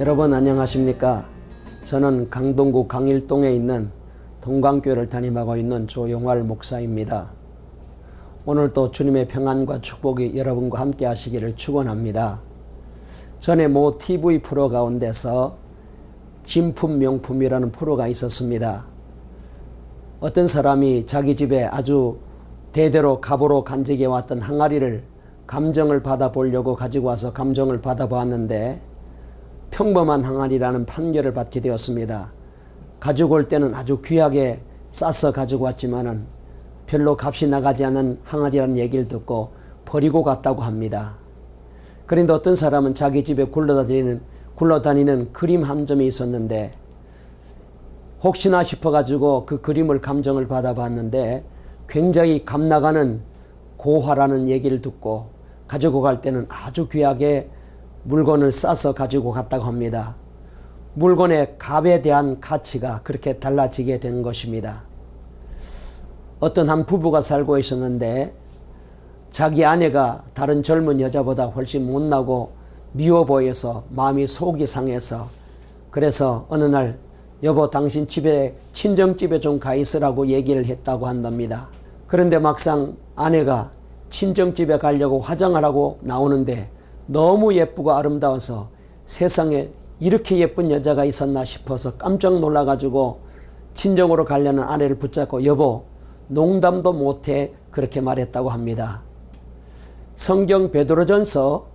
여러분 안녕하십니까? 저는 강동구 강일동에 있는 동광교회를 담임하고 있는 조용활 목사입니다. 오늘도 주님의 평안과 축복이 여러분과 함께 하시기를 축원합니다. 전에 모 TV 프로 가운데서 진품 명품이라는 프로가 있었습니다. 어떤 사람이 자기 집에 아주 대대로 갑으로 간직해 왔던 항아리를 감정을 받아보려고 가지고 와서 감정을 받아보았는데 평범한 항아리라는 판결을 받게 되었습니다. 가지고 올 때는 아주 귀하게 싸서 가지고 왔지만은 별로 값이 나가지 않은 항아리라는 얘기를 듣고 버리고 갔다고 합니다. 그런데 어떤 사람은 자기 집에 굴러다니는 그림 한 점이 있었는데 혹시나 싶어가지고 그 그림을 감정을 받아봤는데 굉장히 값나가는 고화라는 얘기를 듣고 가지고 갈 때는 아주 귀하게 물건을 싸서 가지고 갔다고 합니다. 물건의 값에 대한 가치가 그렇게 달라지게 된 것입니다. 어떤 한 부부가 살고 있었는데 자기 아내가 다른 젊은 여자보다 훨씬 못나고 미워 보여서 마음이 속이 상해서 그래서 어느 날 여보 당신 집에 친정집에 좀 가 있으라고 얘기를 했다고 한답니다. 그런데 막상 아내가 친정집에 가려고 화장을 하고 나오는데 너무 예쁘고 아름다워서 세상에 이렇게 예쁜 여자가 있었나 싶어서 깜짝 놀라가지고 친정으로 가려는 아내를 붙잡고 여보 농담도 못해 그렇게 말했다고 합니다. 성경 베드로전서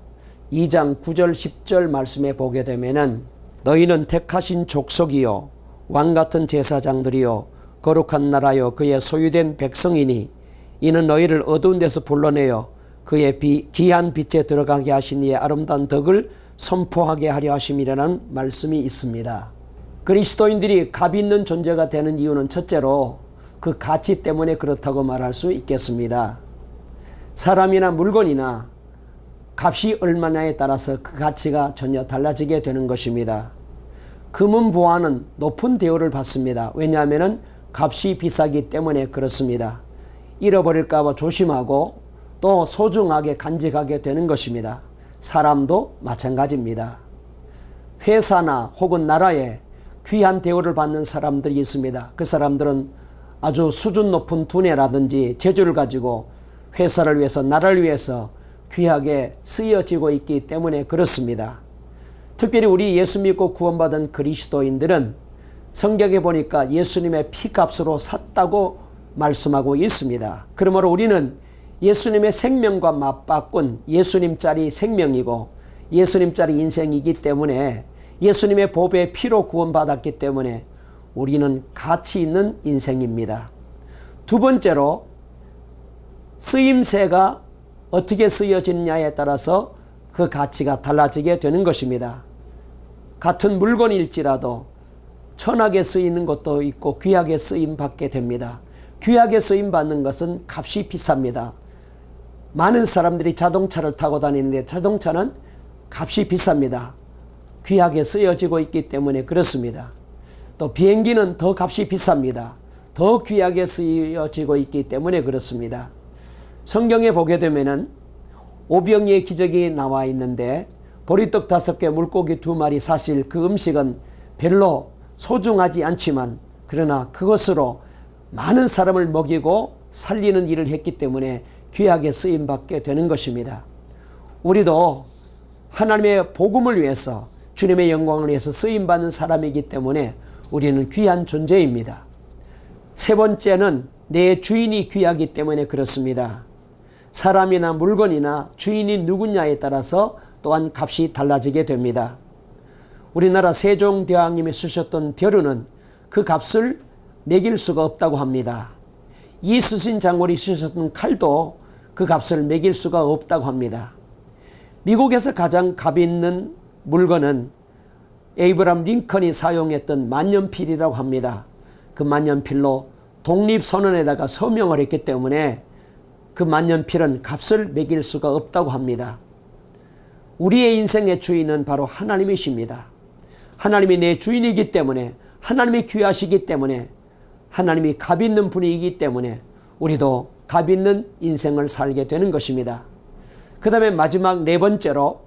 2장 9절 10절 말씀에 보게 되면은 너희는 택하신 족속이요 왕같은 제사장들이요 거룩한 나라요 그의 소유된 백성이니 이는 너희를 어두운 데서 불러내어 그의 귀한 빛에 들어가게 하신 이의 아름다운 덕을 선포하게 하려 하심이라는 말씀이 있습니다. 그리스도인들이 값 있는 존재가 되는 이유는 첫째로 그 가치 때문에 그렇다고 말할 수 있겠습니다. 사람이나 물건이나 값이 얼마냐에 따라서 그 가치가 전혀 달라지게 되는 것입니다. 금은 보화는 높은 대우를 받습니다. 왜냐하면 값이 비싸기 때문에 그렇습니다. 잃어버릴까 봐 조심하고 또 소중하게 간직하게 되는 것입니다. 사람도 마찬가지입니다. 회사나 혹은 나라에 귀한 대우를 받는 사람들이 있습니다. 그 사람들은 아주 수준 높은 두뇌라든지 재주를 가지고 회사를 위해서 나라를 위해서 귀하게 쓰여지고 있기 때문에 그렇습니다. 특별히 우리 예수 믿고 구원받은 그리스도인들은 성경에 보니까 예수님의 피값으로 샀다고 말씀하고 있습니다. 그러므로 우리는 예수님의 생명과 맞바꾼 예수님짜리 생명이고 예수님짜리 인생이기 때문에 예수님의 보배의 피로 구원받았기 때문에 우리는 가치 있는 인생입니다. 두 번째로 쓰임새가 어떻게 쓰여지느냐에 따라서 그 가치가 달라지게 되는 것입니다. 같은 물건일지라도 천하게 쓰이는 것도 있고 귀하게 쓰임받게 됩니다. 귀하게 쓰임받는 것은 값이 비쌉니다. 많은 사람들이 자동차를 타고 다니는데 자동차는 값이 비쌉니다. 귀하게 쓰여지고 있기 때문에 그렇습니다. 또 비행기는 더 값이 비쌉니다. 더 귀하게 쓰여지고 있기 때문에 그렇습니다. 성경에 보게 되면은 오병이의 기적이 나와 있는데 보리떡 5개 물고기 2마리 사실 그 음식은 별로 소중하지 않지만 그러나 그것으로 많은 사람을 먹이고 살리는 일을 했기 때문에 귀하게 쓰임받게 되는 것입니다. 우리도 하나님의 복음을 위해서 주님의 영광을 위해서 쓰임받는 사람이기 때문에 우리는 귀한 존재입니다. 세 번째는 내 주인이 귀하기 때문에 그렇습니다. 사람이나 물건이나 주인이 누구냐에 따라서 또한 값이 달라지게 됩니다. 우리나라 세종대왕님이 쓰셨던 벼루는 그 값을 매길 수가 없다고 합니다. 이순신 장군이 쓰셨던 칼도 그 값을 매길 수가 없다고 합니다. 미국에서 가장 값 있는 물건은 에이브람 링컨이 사용했던 만년필이라고 합니다. 그 만년필로 독립선언에다가 서명을 했기 때문에 그 만년필은 값을 매길 수가 없다고 합니다. 우리의 인생의 주인은 바로 하나님이십니다. 하나님이 내 주인이기 때문에 하나님이 귀하시기 때문에 하나님이 값 있는 분이기 때문에 우리도 값 있는 인생을 살게 되는 것입니다. 그 다음에 마지막 네 번째로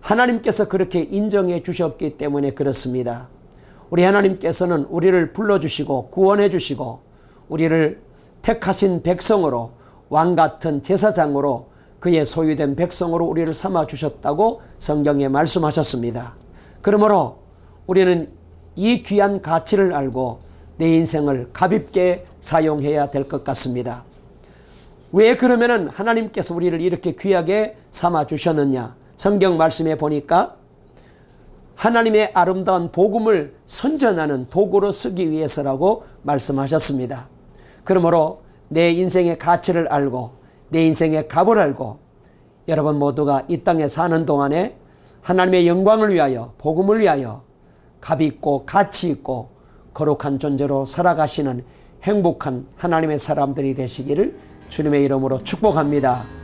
하나님께서 그렇게 인정해 주셨기 때문에 그렇습니다. 우리 하나님께서는 우리를 불러주시고 구원해 주시고 우리를 택하신 백성으로 왕같은 제사장으로 그의 소유된 백성으로 우리를 삼아 주셨다고 성경에 말씀하셨습니다. 그러므로 우리는 이 귀한 가치를 알고 내 인생을 가볍게 사용해야 될 것 같습니다. 왜 그러면은 하나님께서 우리를 이렇게 귀하게 삼아 주셨느냐? 성경 말씀에 보니까 하나님의 아름다운 복음을 선전하는 도구로 쓰기 위해서라고 말씀하셨습니다. 그러므로 내 인생의 가치를 알고 내 인생의 값을 알고 여러분 모두가 이 땅에 사는 동안에 하나님의 영광을 위하여 복음을 위하여 값 있고 가치 있고 거룩한 존재로 살아가시는 행복한 하나님의 사람들이 되시기를 주님의 이름으로 축복합니다.